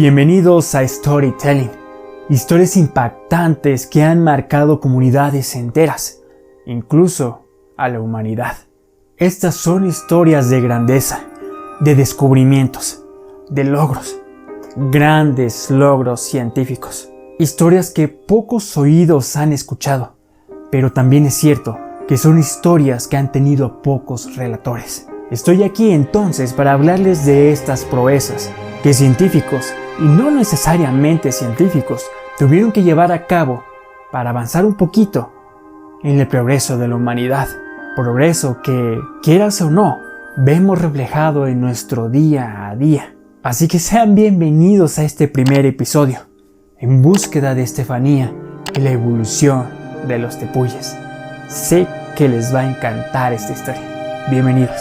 Bienvenidos a Storytelling, historias impactantes que han marcado comunidades enteras, incluso a la humanidad. Estas son historias de grandeza, de descubrimientos, de logros, grandes logros científicos. Historias que pocos oídos han escuchado, pero también es cierto que son historias que han tenido pocos relatores. Estoy aquí entonces para hablarles de estas proezas que científicos, y no necesariamente científicos, tuvieron que llevar a cabo para avanzar un poquito en el progreso de la humanidad. Progreso que, quieras o no, vemos reflejado en nuestro día a día. Así que sean bienvenidos a este primer episodio, en búsqueda de Estefanía y la evolución de los tepuyes. Sé que les va a encantar esta historia. Bienvenidos.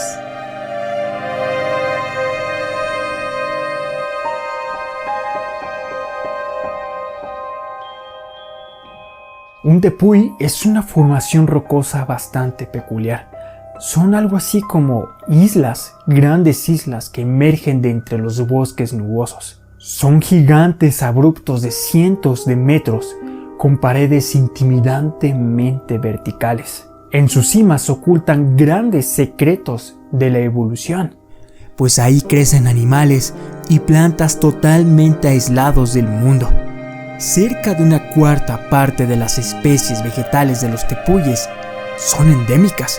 Un tepuy es una formación rocosa bastante peculiar. Son algo así como islas, grandes islas que emergen de entre los bosques nubosos. Son gigantes abruptos de cientos de metros, con paredes intimidantemente verticales. En sus cimas se ocultan grandes secretos de la evolución, pues ahí crecen animales y plantas totalmente aislados del mundo. Cerca de una cuarta parte de las especies vegetales de los tepuyes son endémicas,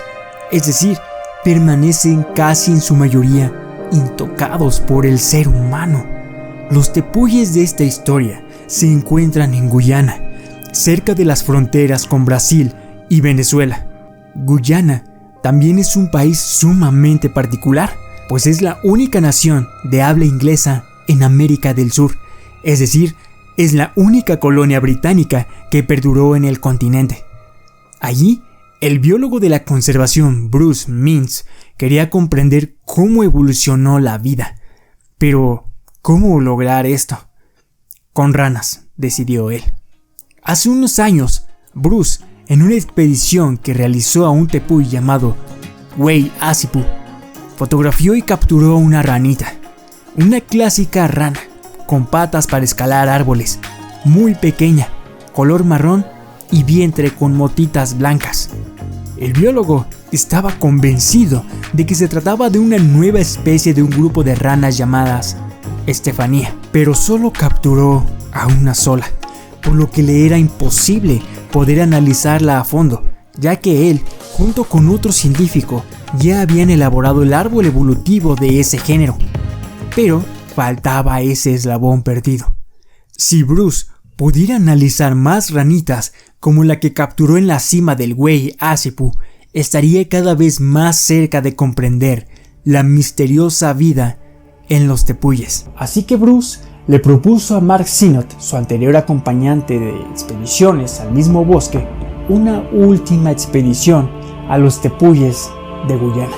es decir, permanecen casi en su mayoría intocados por el ser humano. Los tepuyes de esta historia se encuentran en Guyana, cerca de las fronteras con Brasil y Venezuela. Guyana también es un país sumamente particular, pues es la única nación de habla inglesa en América del Sur, es decir, es la única colonia británica que perduró en el continente. Allí, el biólogo de la conservación Bruce Means quería comprender cómo evolucionó la vida. Pero, ¿cómo lograr esto? Con ranas, decidió él. Hace unos años, Bruce, en una expedición que realizó a un tepuy llamado Wey Asipu, fotografió y capturó una ranita, una clásica rana, con patas para escalar árboles, muy pequeña, color marrón y vientre con motitas blancas. El biólogo estaba convencido de que se trataba de una nueva especie de un grupo de ranas llamadas Estefanía, pero solo capturó a una sola, por lo que le era imposible poder analizarla a fondo, ya que él, junto con otro científico, ya habían elaborado el árbol evolutivo de ese género. Pero faltaba ese eslabón perdido. Si Bruce pudiera analizar más ranitas como la que capturó en la cima del Wey Asipu, estaría cada vez más cerca de comprender la misteriosa vida en los tepuyes. Así que Bruce le propuso a Mark Sinnott, su anterior acompañante de expediciones al mismo bosque, una última expedición a los tepuyes de Guyana.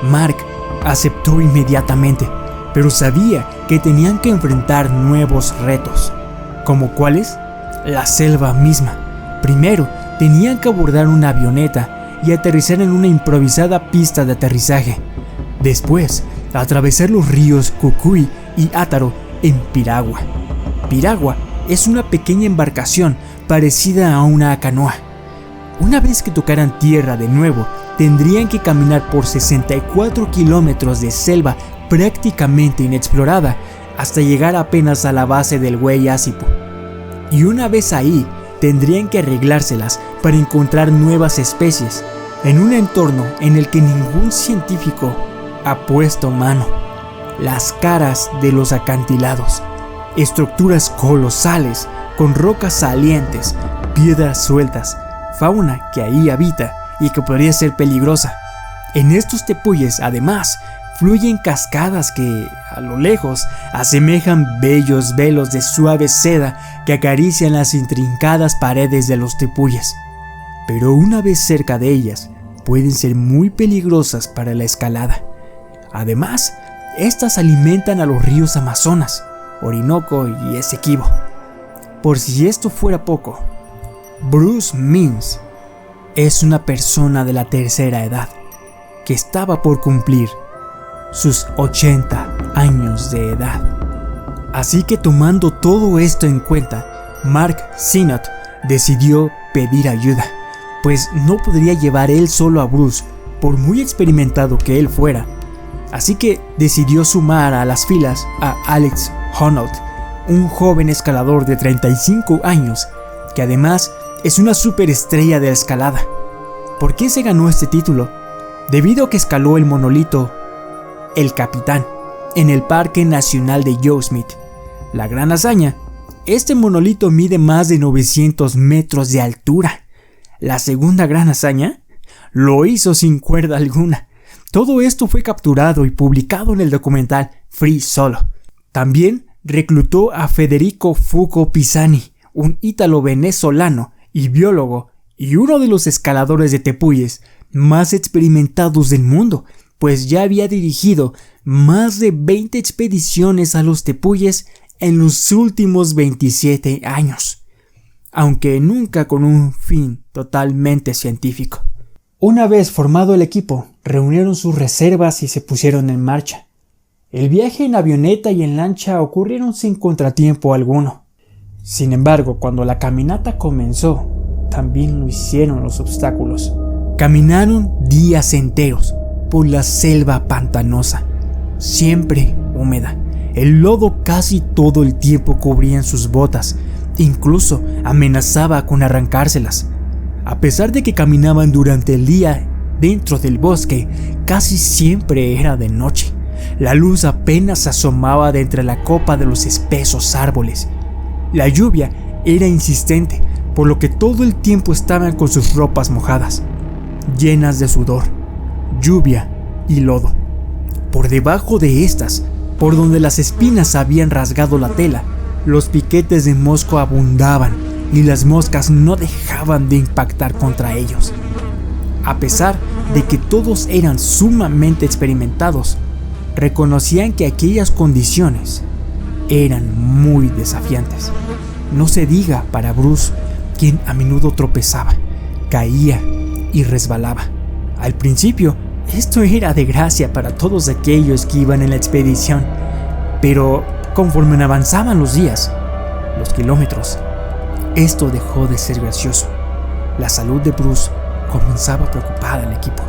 Mark aceptó inmediatamente, pero sabía que tenían que enfrentar nuevos retos. ¿Como cuáles? La selva misma. Primero, tenían que abordar una avioneta y aterrizar en una improvisada pista de aterrizaje. Después, atravesar los ríos Cucuy y Átaro en piragua. Piragua es una pequeña embarcación parecida a una canoa. Una vez que tocaran tierra de nuevo, tendrían que caminar por 64 kilómetros de selva prácticamente inexplorada hasta llegar apenas a la base del Wey Asipu. Y una vez ahí, tendrían que arreglárselas para encontrar nuevas especies en un entorno en el que ningún científico ha puesto mano. Las caras de los acantilados, estructuras colosales con rocas salientes, piedras sueltas, fauna que ahí habita y que podría ser peligrosa. En estos tepuyes, además, fluyen cascadas que, a lo lejos, asemejan bellos velos de suave seda que acarician las intrincadas paredes de los tepuyes. Pero una vez cerca de ellas, pueden ser muy peligrosas para la escalada. Además, estas alimentan a los ríos Amazonas, Orinoco y Esequibo. Por si esto fuera poco, Bruce Means es una persona de la tercera edad que estaba por cumplir sus 80 años de edad. Así que tomando todo esto en cuenta, Mark Sinnott decidió pedir ayuda, pues no podría llevar él solo a Bruce, por muy experimentado que él fuera. Así que decidió sumar a las filas a Alex Honnold, un joven escalador de 35 años, que además es una superestrella de la escalada. ¿Por qué se ganó este título? Debido a que escaló el monolito El Capitán en el Parque Nacional de Yosemite. La gran hazaña: este monolito mide más de 900 metros de altura. La segunda gran hazaña: lo hizo sin cuerda alguna. Todo esto fue capturado y publicado en el documental Free Solo. También reclutó a Federico Fuco Pisani, un ítalo-venezolano y biólogo, y uno de los escaladores de tepuyes más experimentados del mundo, pues ya había dirigido más de 20 expediciones a los tepuyes en los últimos 27 años, aunque nunca con un fin totalmente científico. Una vez formado el equipo, reunieron sus reservas y se pusieron en marcha. El viaje en avioneta y en lancha ocurrieron sin contratiempo alguno. Sin embargo, cuando la caminata comenzó, también lo hicieron los obstáculos. Caminaron días enteros por la selva pantanosa, siempre húmeda. El lodo casi todo el tiempo cubría sus botas, incluso amenazaba con arrancárselas. A pesar de que caminaban durante el día dentro del bosque, casi siempre era de noche. La luz apenas asomaba de entre la copa de los espesos árboles. La lluvia era insistente, por lo que todo el tiempo estaban con sus ropas mojadas, llenas de sudor, lluvia y lodo. Por debajo de estas, por donde las espinas habían rasgado la tela, los piquetes de mosco abundaban y las moscas no dejaban de impactar contra ellos. A pesar de que todos eran sumamente experimentados, reconocían que aquellas condiciones eran muy desafiantes. No se diga para Bruce, quien a menudo tropezaba, caía y resbalaba. Al principio, esto era de gracia para todos aquellos que iban en la expedición, pero conforme avanzaban los días, los kilómetros, esto dejó de ser gracioso. La salud de Bruce comenzaba a preocupar al equipo.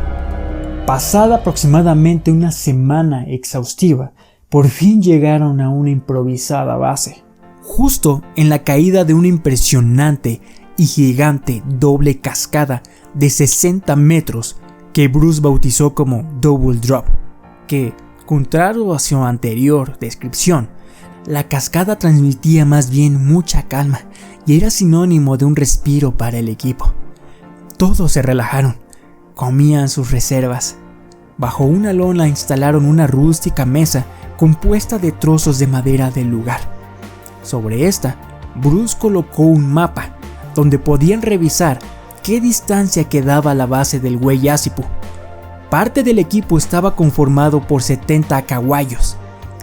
Pasada aproximadamente una semana exhaustiva, por fin llegaron a una improvisada base, justo en la caída de una impresionante y gigante doble cascada de 60 metros que Bruce bautizó como Double Drop, que, contrario a su anterior descripción, la cascada transmitía más bien mucha calma y era sinónimo de un respiro para el equipo. Todos se relajaron, comían sus reservas. Bajo una lona instalaron una rústica mesa compuesta de trozos de madera del lugar. Sobre esta, Bruce colocó un mapa donde podían revisar qué distancia quedaba la base del Güeyázipu. Parte del equipo estaba conformado por 70 caguayos,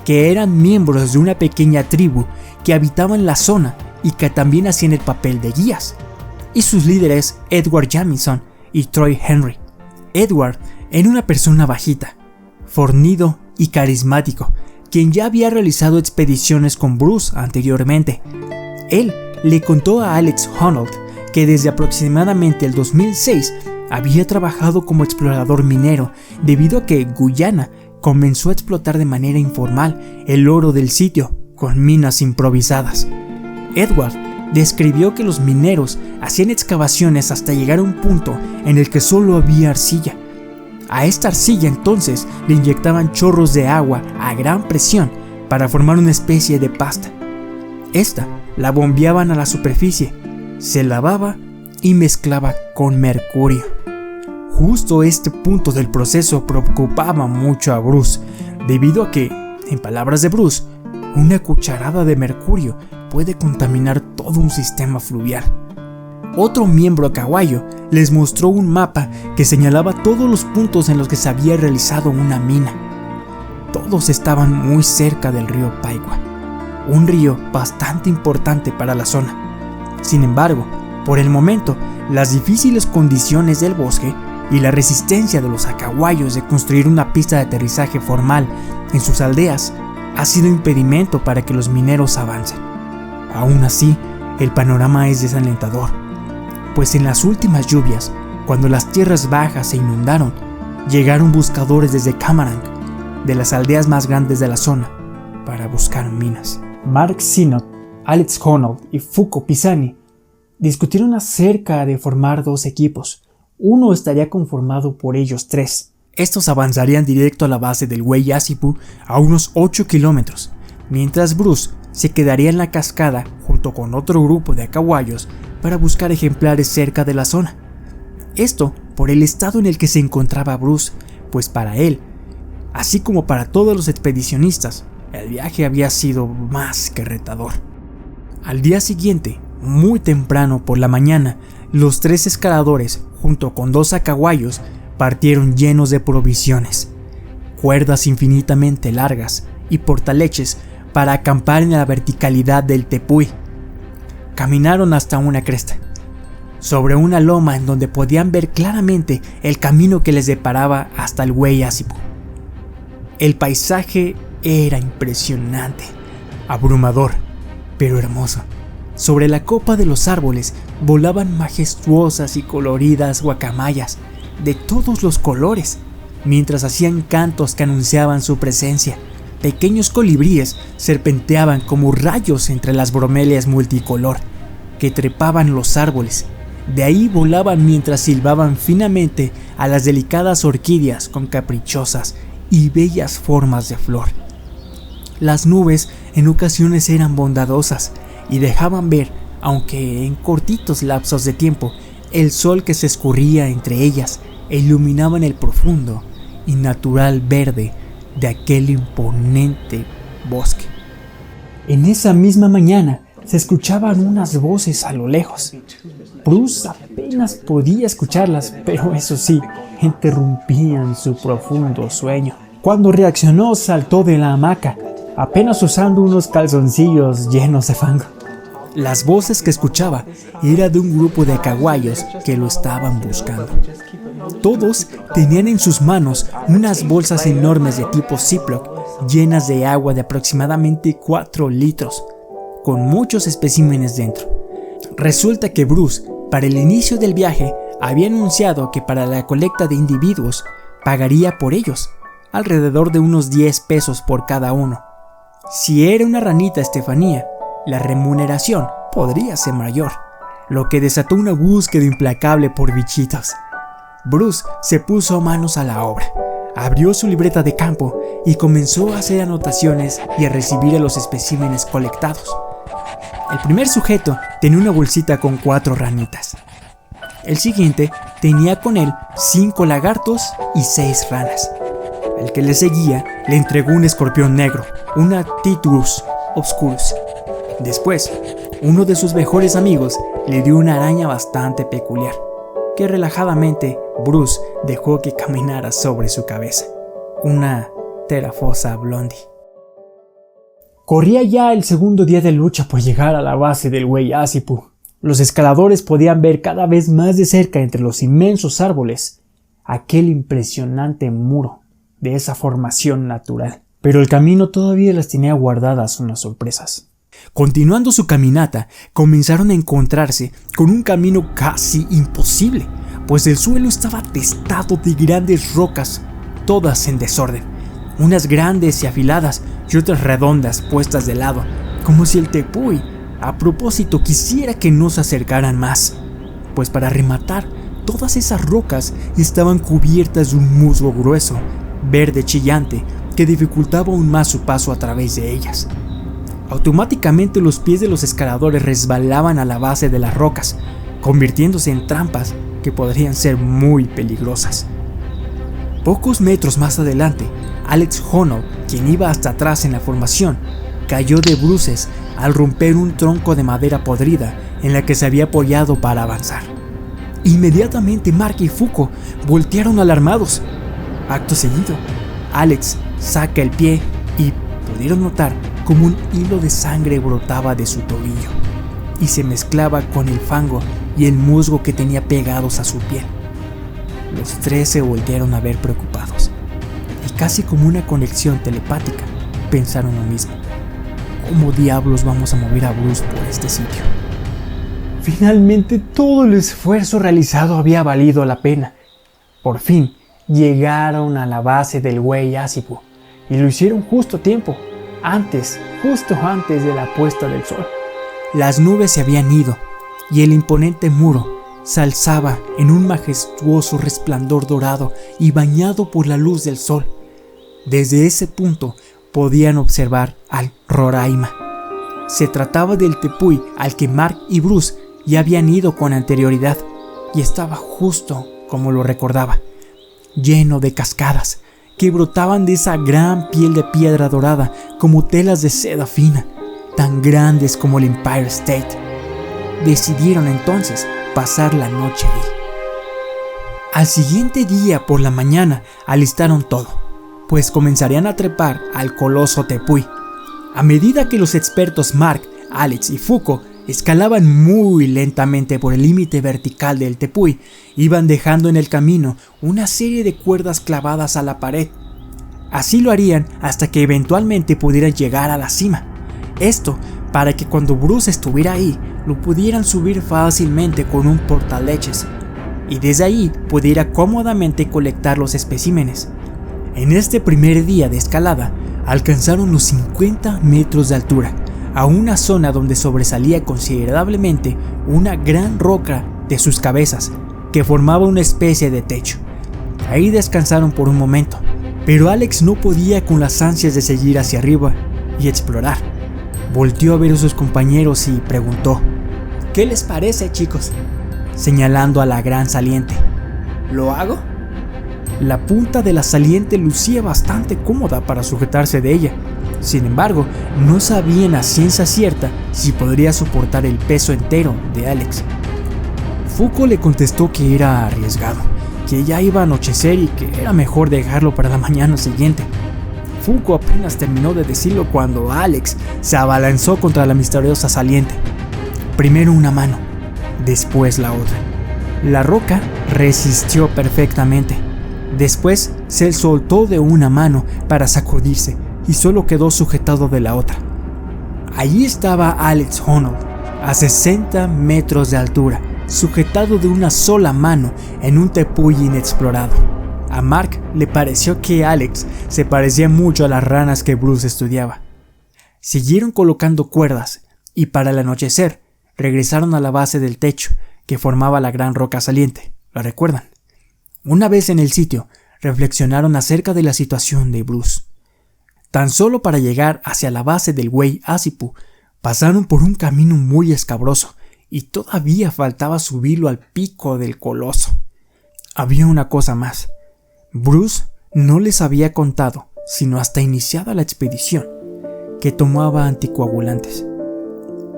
que eran miembros de una pequeña tribu que habitaba en la zona y que también hacían el papel de guías, y sus líderes Edward Jamison y Troy Henry. Edward era una persona bajita, fornido y carismático, quien ya había realizado expediciones con Bruce anteriormente. Él le contó a Alex Honnold que desde aproximadamente el 2006 había trabajado como explorador minero debido a que Guyana comenzó a explotar de manera informal el oro del sitio con minas improvisadas. Edward describió que los mineros hacían excavaciones hasta llegar a un punto en el que solo había arcilla. A esta arcilla entonces le inyectaban chorros de agua a gran presión para formar una especie de pasta. Esta la bombeaban a la superficie, se lavaba y mezclaba con mercurio. Justo este punto del proceso preocupaba mucho a Bruce, debido a que, en palabras de Bruce, una cucharada de mercurio puede contaminar todo un sistema fluvial. Otro miembro caguayo les mostró un mapa que señalaba todos los puntos en los que se había realizado una mina. Todos estaban muy cerca del río Paigua, un río bastante importante para la zona. Sin embargo, por el momento, las difíciles condiciones del bosque y la resistencia de los acahuayos de construir una pista de aterrizaje formal en sus aldeas ha sido impedimento para que los mineros avancen. Aún así, el panorama es desalentador, pues en las últimas lluvias, cuando las tierras bajas se inundaron, llegaron buscadores desde Camarang, de las aldeas más grandes de la zona, para buscar minas. Mark Sinnott, Alex Honnold y Foucault Pisani discutieron acerca de formar dos equipos. Uno estaría conformado por ellos tres. Estos avanzarían directo a la base del Weyasipu a unos 8 kilómetros, mientras Bruce se quedaría en la cascada junto con otro grupo de acahuayos para buscar ejemplares cerca de la zona. Esto por el estado en el que se encontraba Bruce, pues para él, así como para todos los expedicionistas, el viaje había sido más que retador. Al día siguiente, muy temprano por la mañana, los tres escaladores, junto con dos acahuayos, partieron llenos de provisiones, cuerdas infinitamente largas y portaleches para acampar en la verticalidad del tepuy. Caminaron hasta una cresta, sobre una loma en donde podían ver claramente el camino que les deparaba hasta el Weyasipu. El paisaje era impresionante, abrumador, pero hermoso. Sobre la copa de los árboles volaban majestuosas y coloridas guacamayas de todos los colores, mientras hacían cantos que anunciaban su presencia. Pequeños colibríes serpenteaban como rayos entre las bromelias multicolor que trepaban los árboles. De ahí volaban mientras silbaban finamente a las delicadas orquídeas con caprichosas y bellas formas de flor. Las nubes en ocasiones eran bondadosas y dejaban ver, aunque en cortitos lapsos de tiempo, el sol que se escurría entre ellas e iluminaban el profundo y natural verde de aquel imponente bosque. En esa misma mañana se escuchaban unas voces a lo lejos. Bruce apenas podía escucharlas, pero eso sí, interrumpían su profundo sueño. Cuando reaccionó, saltó de la hamaca, apenas usando unos calzoncillos llenos de fango. Las voces que escuchaba eran de un grupo de acahuayos que lo estaban buscando. Todos tenían en sus manos unas bolsas enormes de tipo Ziploc llenas de agua de aproximadamente 4 litros, con muchos especímenes dentro. Resulta que Bruce, para el inicio del viaje, había anunciado que para la colecta de individuos pagaría por ellos, alrededor de unos 10 pesos por cada uno. Si era una ranita Estefanía, la remuneración podría ser mayor, lo que desató una búsqueda implacable por bichitos. Bruce se puso manos a la obra, abrió su libreta de campo y comenzó a hacer anotaciones y a recibir a los especímenes colectados. El primer sujeto tenía una bolsita con 4 ranitas. El siguiente tenía con él 5 lagartos y 6 ranas. El que le seguía le entregó un escorpión negro, una Titurus obscurus. Después, uno de sus mejores amigos le dio una araña bastante peculiar, que relajadamente Bruce dejó que caminara sobre su cabeza, una Theraphosa blondie. Corría ya el segundo día de lucha por llegar a la base del Weyasipu. Los escaladores podían ver cada vez más de cerca entre los inmensos árboles aquel impresionante muro de esa formación natural. Pero el camino todavía les tenía guardadas unas sorpresas. Continuando su caminata, comenzaron a encontrarse con un camino casi imposible, pues el suelo estaba atestado de grandes rocas, todas en desorden, unas grandes y afiladas y otras redondas puestas de lado, como si el tepuy, a propósito, quisiera que no se acercaran más, pues para rematar, todas esas rocas estaban cubiertas de un musgo grueso, verde chillante, que dificultaba aún más su paso a través de ellas. Automáticamente los pies de los escaladores resbalaban a la base de las rocas, convirtiéndose en trampas que podrían ser muy peligrosas. Pocos metros más adelante, Alex Honnold, quien iba hasta atrás en la formación, cayó de bruces al romper un tronco de madera podrida en la que se había apoyado para avanzar. Inmediatamente Mark y Foucault voltearon alarmados. Acto seguido, Alex saca el pie y pudieron notar como un hilo de sangre brotaba de su tobillo y se mezclaba con el fango y el musgo que tenía pegados a su piel. Los tres se voltearon a ver preocupados y casi como una conexión telepática, pensaron lo mismo. ¿Cómo diablos vamos a mover a Bruce por este sitio? Finalmente todo el esfuerzo realizado había valido la pena. Por fin llegaron a la base del Güey Ácipo y lo hicieron justo a tiempo, justo antes de la puesta del sol. Las nubes se habían ido y el imponente muro se alzaba en un majestuoso resplandor dorado y bañado por la luz del sol. Desde ese punto podían observar al Roraima. Se trataba del tepuy al que Mark y Bruce ya habían ido con anterioridad y estaba justo como lo recordaba, lleno de cascadas que brotaban de esa gran piel de piedra dorada como telas de seda fina, tan grandes como el Empire State. Decidieron entonces pasar la noche ahí. Al siguiente día por la mañana alistaron todo, pues comenzarían a trepar al coloso tepuy. A medida que los expertos Mark, Alex y Fuko escalaban muy lentamente por el límite vertical del tepuy, iban dejando en el camino una serie de cuerdas clavadas a la pared. Así lo harían hasta que eventualmente pudieran llegar a la cima. Esto para que cuando Bruce estuviera ahí, lo pudieran subir fácilmente con un portaleches y desde ahí pudiera cómodamente colectar los especímenes. En este primer día de escalada, alcanzaron los 50 metros de altura, a una zona donde sobresalía considerablemente una gran roca de sus cabezas, que formaba una especie de techo. Ahí descansaron por un momento, pero Alex no podía con las ansias de seguir hacia arriba y explorar. Volteó a ver a sus compañeros y preguntó: ¿qué les parece, chicos?, señalando a la gran saliente. ¿Lo hago? La punta de la saliente lucía bastante cómoda para sujetarse de ella. Sin embargo, no sabían a ciencia cierta si podría soportar el peso entero de Alex. Fuko le contestó que era arriesgado, que ya iba a anochecer y que era mejor dejarlo para la mañana siguiente. Fuko apenas terminó de decirlo cuando Alex se abalanzó contra la misteriosa saliente. Primero una mano, después la otra. La roca resistió perfectamente. Después se soltó de una mano para sacudirse y solo quedó sujetado de la otra. Allí estaba Alex Honnold, a 60 metros de altura, sujetado de una sola mano en un tepuy inexplorado. A Mark le pareció que Alex se parecía mucho a las ranas que Bruce estudiaba. Siguieron colocando cuerdas y para el anochecer regresaron a la base del techo que formaba la gran roca saliente. ¿La recuerdan? Una vez en el sitio, reflexionaron acerca de la situación de Bruce. Tan solo para llegar hacia la base del Güey Ácipo, pasaron por un camino muy escabroso y todavía faltaba subirlo al pico del coloso. Había una cosa más. Bruce no les había contado, sino hasta iniciada la expedición, que tomaba anticoagulantes.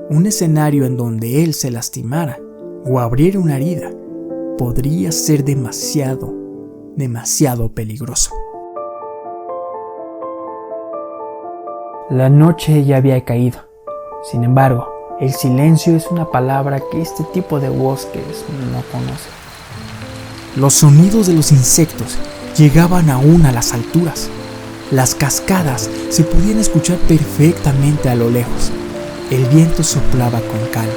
Un escenario en donde él se lastimara o abriera una herida podría ser demasiado peligroso. La noche ya había caído. Sin embargo, el silencio es una palabra que este tipo de bosques no conoce. Los sonidos de los insectos llegaban aún a las alturas. Las cascadas se podían escuchar perfectamente a lo lejos. El viento soplaba con calma.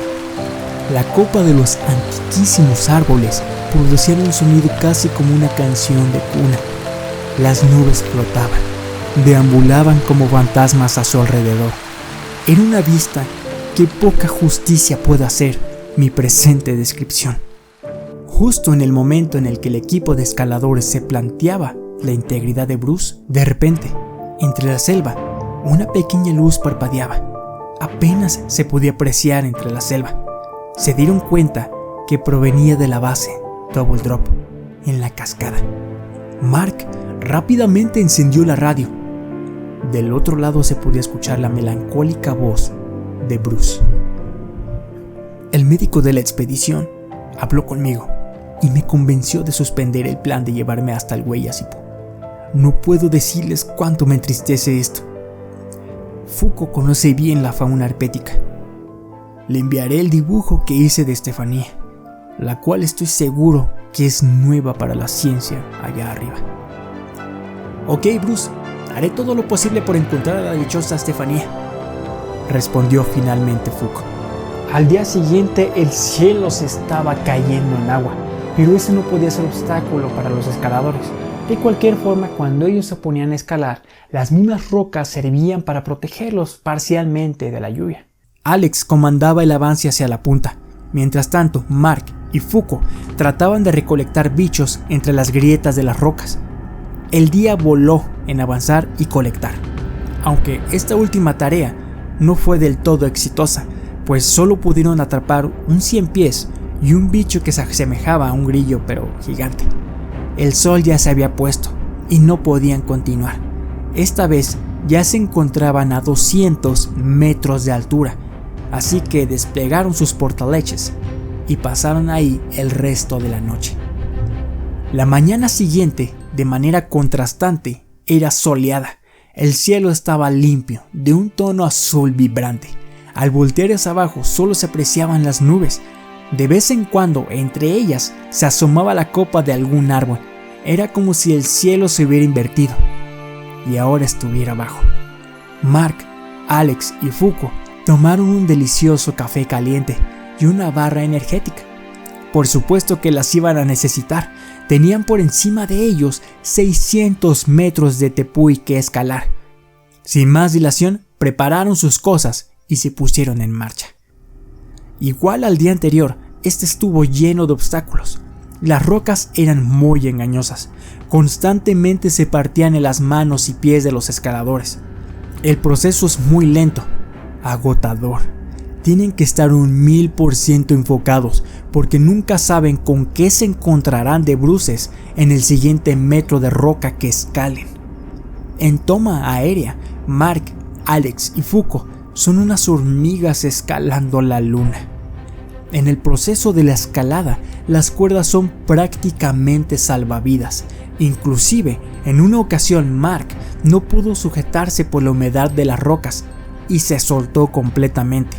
La copa de los antiquísimos árboles producía un sonido casi como una canción de cuna. Las nubes flotaban, deambulaban como fantasmas a su alrededor. Era una vista que poca justicia puede hacer mi presente descripción. Justo en el momento en el que el equipo de escaladores se planteaba la integridad de Bruce, de repente, entre la selva, una pequeña luz parpadeaba. Apenas se podía apreciar entre la selva. Se dieron cuenta que provenía de la base Double Drop, en la cascada. Mark rápidamente encendió la radio. Del otro lado se podía escuchar la melancólica voz de Bruce. El médico de la expedición habló conmigo y me convenció de suspender el plan de llevarme hasta el Güey Ácipo. No puedo decirles cuánto me entristece esto. Fuko conoce bien la fauna herpética. Le enviaré el dibujo que hice de Estefanía, la cual estoy seguro que es nueva para la ciencia allá arriba. Ok, Bruce, Haré todo lo posible por encontrar a la dichosa Estefanía, respondió finalmente Fuko. Al día siguiente el cielo se estaba cayendo en agua, pero ese no podía ser obstáculo para los escaladores. De cualquier forma, cuando ellos se ponían a escalar, las mismas rocas servían para protegerlos parcialmente de la lluvia. Alex comandaba el avance hacia la punta. Mientras tanto, Mark y Fuko trataban de recolectar bichos entre las grietas de las rocas. El día voló en avanzar y colectar, aunque esta última tarea no fue del todo exitosa, pues solo pudieron atrapar un 100 pies y un bicho que se asemejaba a un grillo pero gigante. El sol ya se había puesto y no podían continuar. Esta vez ya se encontraban a 200 metros de altura, así que desplegaron sus portaleches y pasaron ahí el resto de la noche. La mañana siguiente, de manera contrastante, era soleada. El cielo estaba limpio, de un tono azul vibrante. Al voltear hacia abajo solo se apreciaban las nubes. De vez en cuando, entre ellas, se asomaba la copa de algún árbol. Era como si el cielo se hubiera invertido y ahora estuviera abajo. Mark, Alex y Fuko tomaron un delicioso café caliente y una barra energética. Por supuesto que las iban a necesitar. Tenían por encima de ellos 600 metros de tepuy que escalar. Sin más dilación, prepararon sus cosas y se pusieron en marcha. Igual al día anterior, este estuvo lleno de obstáculos. Las rocas eran muy engañosas. Constantemente se partían en las manos y pies de los escaladores. El proceso es muy lento, agotador. Tienen que estar un 1000% enfocados porque nunca saben con qué se encontrarán de bruces en el siguiente metro de roca que escalen. En toma aérea, Mark, Alex y Fuko son unas hormigas escalando la luna. En el proceso de la escalada, las cuerdas son prácticamente salvavidas. Inclusive, en una ocasión Mark no pudo sujetarse por la humedad de las rocas y se soltó completamente.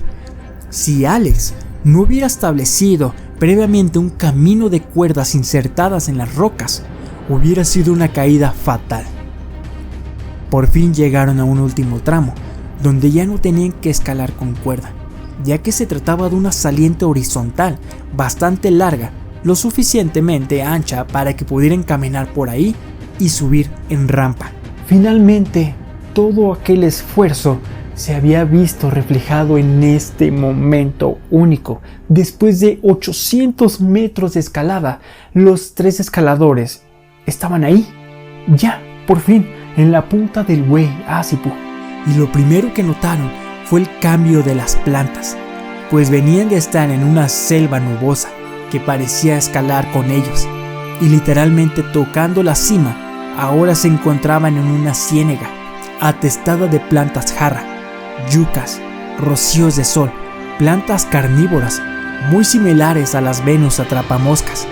Si Alex no hubiera establecido previamente un camino de cuerdas insertadas en las rocas, hubiera sido una caída fatal. Por fin llegaron a un último tramo, donde ya no tenían que escalar con cuerda, ya que se trataba de una saliente horizontal bastante larga, lo suficientemente ancha para que pudieran caminar por ahí y subir en rampa. Finalmente, todo aquel esfuerzo se había visto reflejado en este momento único. Después de 800 metros de escalada, los 3 escaladores estaban ahí, ya, por fin, en la punta del Wei Asipu. Y lo primero que notaron fue el cambio de las plantas, pues venían de estar en una selva nubosa que parecía escalar con ellos, y literalmente tocando la cima, ahora se encontraban en una ciénaga atestada de plantas jarra, yucas, rocíos de sol, plantas carnívoras muy similares a las Venus atrapamoscas.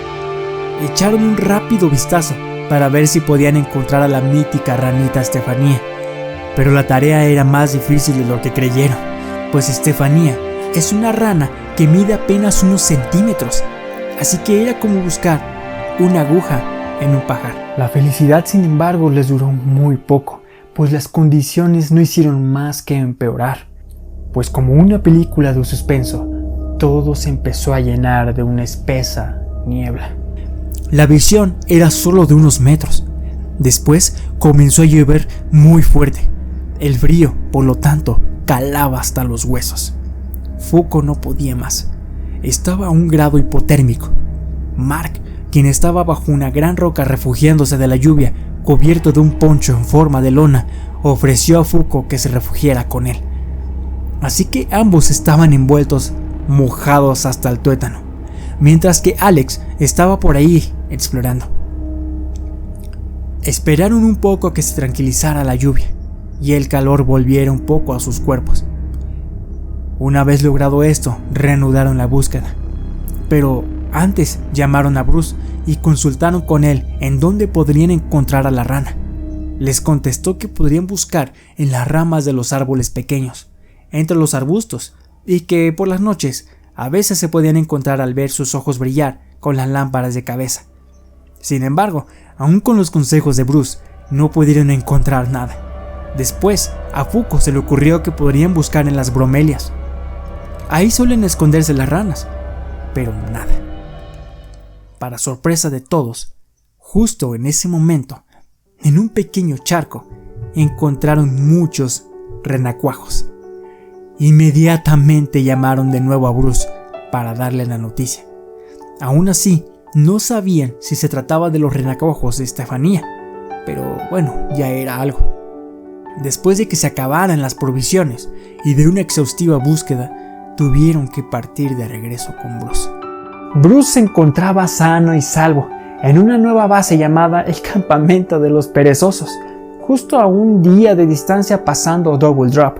Echaron un rápido vistazo para ver si podían encontrar a la mítica ranita Estefanía, pero la tarea era más difícil de lo que creyeron, pues Estefanía es una rana que mide apenas unos centímetros, así que era como buscar una aguja en un pajar. La felicidad, sin embargo, les duró muy poco, pues las condiciones no hicieron más que empeorar, pues como una película de suspenso, todo se empezó a llenar de una espesa niebla. La visión era solo de unos metros. Después comenzó a llover muy fuerte. El frío, por lo tanto, calaba hasta los huesos. Fuko no podía más. Estaba a 1 grado hipotérmico. Mark, quien estaba bajo una gran roca refugiándose de la lluvia, cubierto de un poncho en forma de lona, ofreció a Fuko que se refugiara con él. Así que ambos estaban envueltos, mojados hasta el tuétano, mientras que Alex estaba por ahí explorando. Esperaron un poco a que se tranquilizara la lluvia y el calor volviera un poco a sus cuerpos. Una vez logrado esto, reanudaron la búsqueda. Pero antes llamaron a Bruce y consultaron con él en dónde podrían encontrar a la rana. Les contestó que podrían buscar en las ramas de los árboles pequeños, entre los arbustos, y que por las noches a veces se podían encontrar al ver sus ojos brillar con las lámparas de cabeza. Sin embargo, aún con los consejos de Bruce, no pudieron encontrar nada. Después, a Fuko se le ocurrió que podrían buscar en las bromelias. Ahí suelen esconderse las ranas, pero nada. Para sorpresa de todos, justo en ese momento, en un pequeño charco, encontraron muchos renacuajos. Inmediatamente llamaron de nuevo a Bruce para darle la noticia. Aún así, no sabían si se trataba de los renacuajos de Estefanía, pero bueno, ya era algo. Después de que se acabaran las provisiones y de una exhaustiva búsqueda, tuvieron que partir de regreso con Bruce. Bruce se encontraba sano y salvo en una nueva base llamada el Campamento de los Perezosos, justo a un día de distancia pasando Double Drop.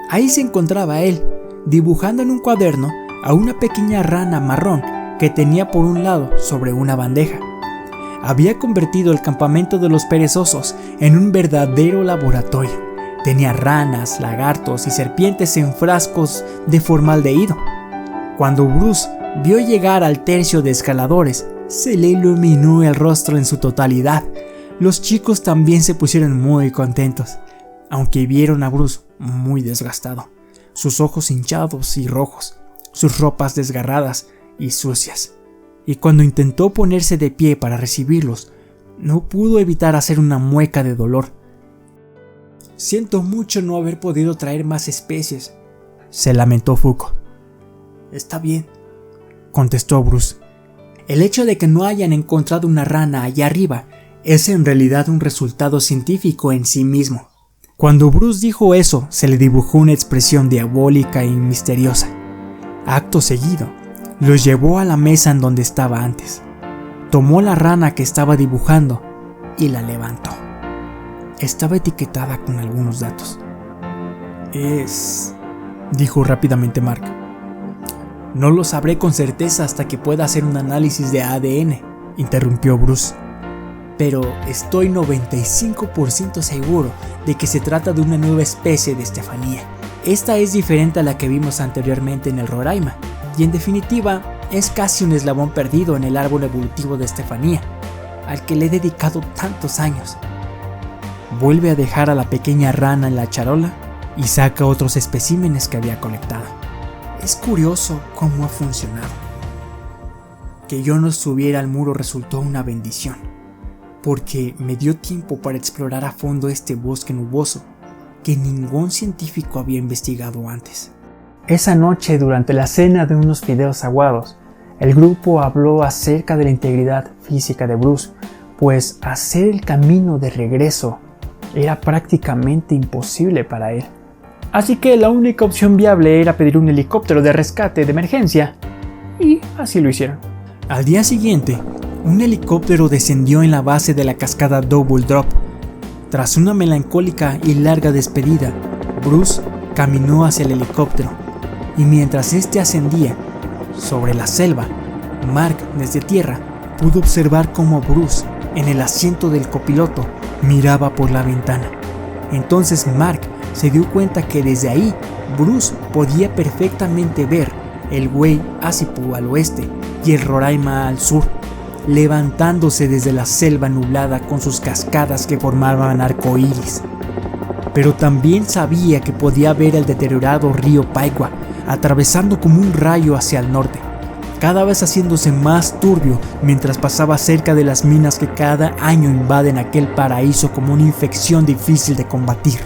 Ahí se encontraba él, dibujando en un cuaderno a una pequeña rana marrón que tenía por un lado sobre una bandeja. Había convertido el Campamento de los Perezosos en un verdadero laboratorio. Tenía ranas, lagartos y serpientes en frascos de formaldehído. Cuando Bruce vio llegar al tercio de escaladores, se le iluminó el rostro en su totalidad. Los chicos también se pusieron muy contentos, aunque vieron a Bruce muy desgastado, sus ojos hinchados y rojos, sus ropas desgarradas y sucias. Y cuando intentó ponerse de pie para recibirlos, no pudo evitar hacer una mueca de dolor. «Siento mucho no haber podido traer más especies», se lamentó Fuko. «Está bien», contestó Bruce. El hecho de que no hayan encontrado una rana allá arriba es en realidad un resultado científico en sí mismo. Cuando Bruce dijo eso, se le dibujó una expresión diabólica y misteriosa. Acto seguido, los llevó a la mesa en donde estaba antes. Tomó la rana que estaba dibujando y la levantó. Estaba etiquetada con algunos datos. Dijo rápidamente Mark. «No lo sabré con certeza hasta que pueda hacer un análisis de ADN», interrumpió Bruce. «Pero estoy 95% seguro de que se trata de una nueva especie de Estefanía. Esta es diferente a la que vimos anteriormente en el Roraima, y en definitiva es casi un eslabón perdido en el árbol evolutivo de Estefanía, al que le he dedicado tantos años». Vuelve a dejar a la pequeña rana en la charola y saca otros especímenes que había colectado. «Es curioso cómo ha funcionado. Que yo no subiera al muro resultó una bendición, porque me dio tiempo para explorar a fondo este bosque nuboso que ningún científico había investigado antes». Esa noche, durante la cena de unos fideos aguados, el grupo habló acerca de la integridad física de Bruce, pues hacer el camino de regreso era prácticamente imposible para él. Así que la única opción viable era pedir un helicóptero de rescate de emergencia, y así lo hicieron. Al día siguiente, un helicóptero descendió en la base de la cascada Double Drop. Tras una melancólica y larga despedida, Bruce caminó hacia el helicóptero, y mientras este ascendía sobre la selva, Mark desde tierra pudo observar cómo Bruce, en el asiento del copiloto, miraba por la ventana. Entonces Mark se dio cuenta que desde ahí Bruce podía perfectamente ver el Wey Asipu al oeste y el Roraima al sur, levantándose desde la selva nublada con sus cascadas que formaban arcoíris. Pero también sabía que podía ver el deteriorado río Paigua atravesando como un rayo hacia el norte, cada vez haciéndose más turbio mientras pasaba cerca de las minas que cada año invaden aquel paraíso como una infección difícil de combatir.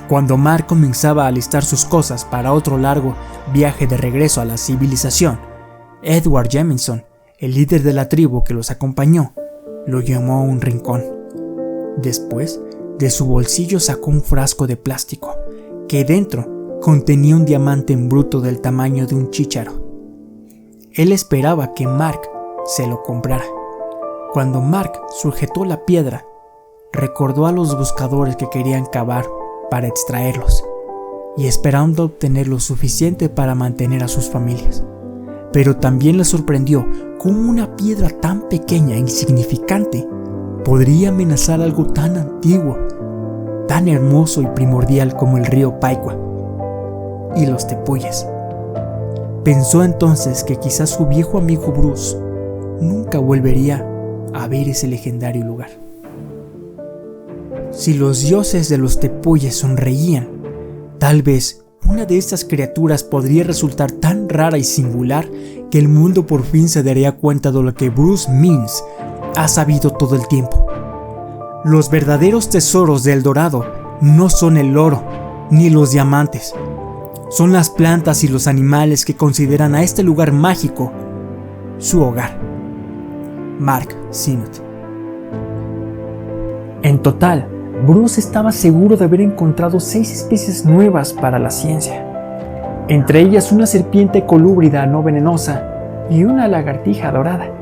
Cuando Mark comenzaba a alistar sus cosas para otro largo viaje de regreso a la civilización, Edward Jemison, el líder de la tribu que los acompañó, lo llamó a un rincón. Después, de su bolsillo sacó un frasco de plástico, que dentro contenía un diamante en bruto del tamaño de un chícharo. Él esperaba que Mark se lo comprara. Cuando Mark sujetó la piedra, recordó a los buscadores que querían cavar para extraerlos, y esperando obtener lo suficiente para mantener a sus familias. Pero también le sorprendió cómo una piedra tan pequeña e insignificante podría amenazar algo tan antiguo, tan hermoso y primordial como el río Paigua y los tepuyes. Pensó entonces que quizás su viejo amigo Bruce nunca volvería a ver ese legendario lugar. Si los dioses de los tepuyes sonreían, tal vez una de estas criaturas podría resultar tan rara y singular que el mundo por fin se daría cuenta de lo que Bruce Means ha sabido todo el tiempo. Los verdaderos tesoros de El Dorado no son el oro ni los diamantes. Son las plantas y los animales que consideran a este lugar mágico su hogar. Mark Sinnott. En total, Bruce estaba seguro de haber encontrado 6 especies nuevas para la ciencia, entre ellas una serpiente colúbrida no venenosa y una lagartija dorada.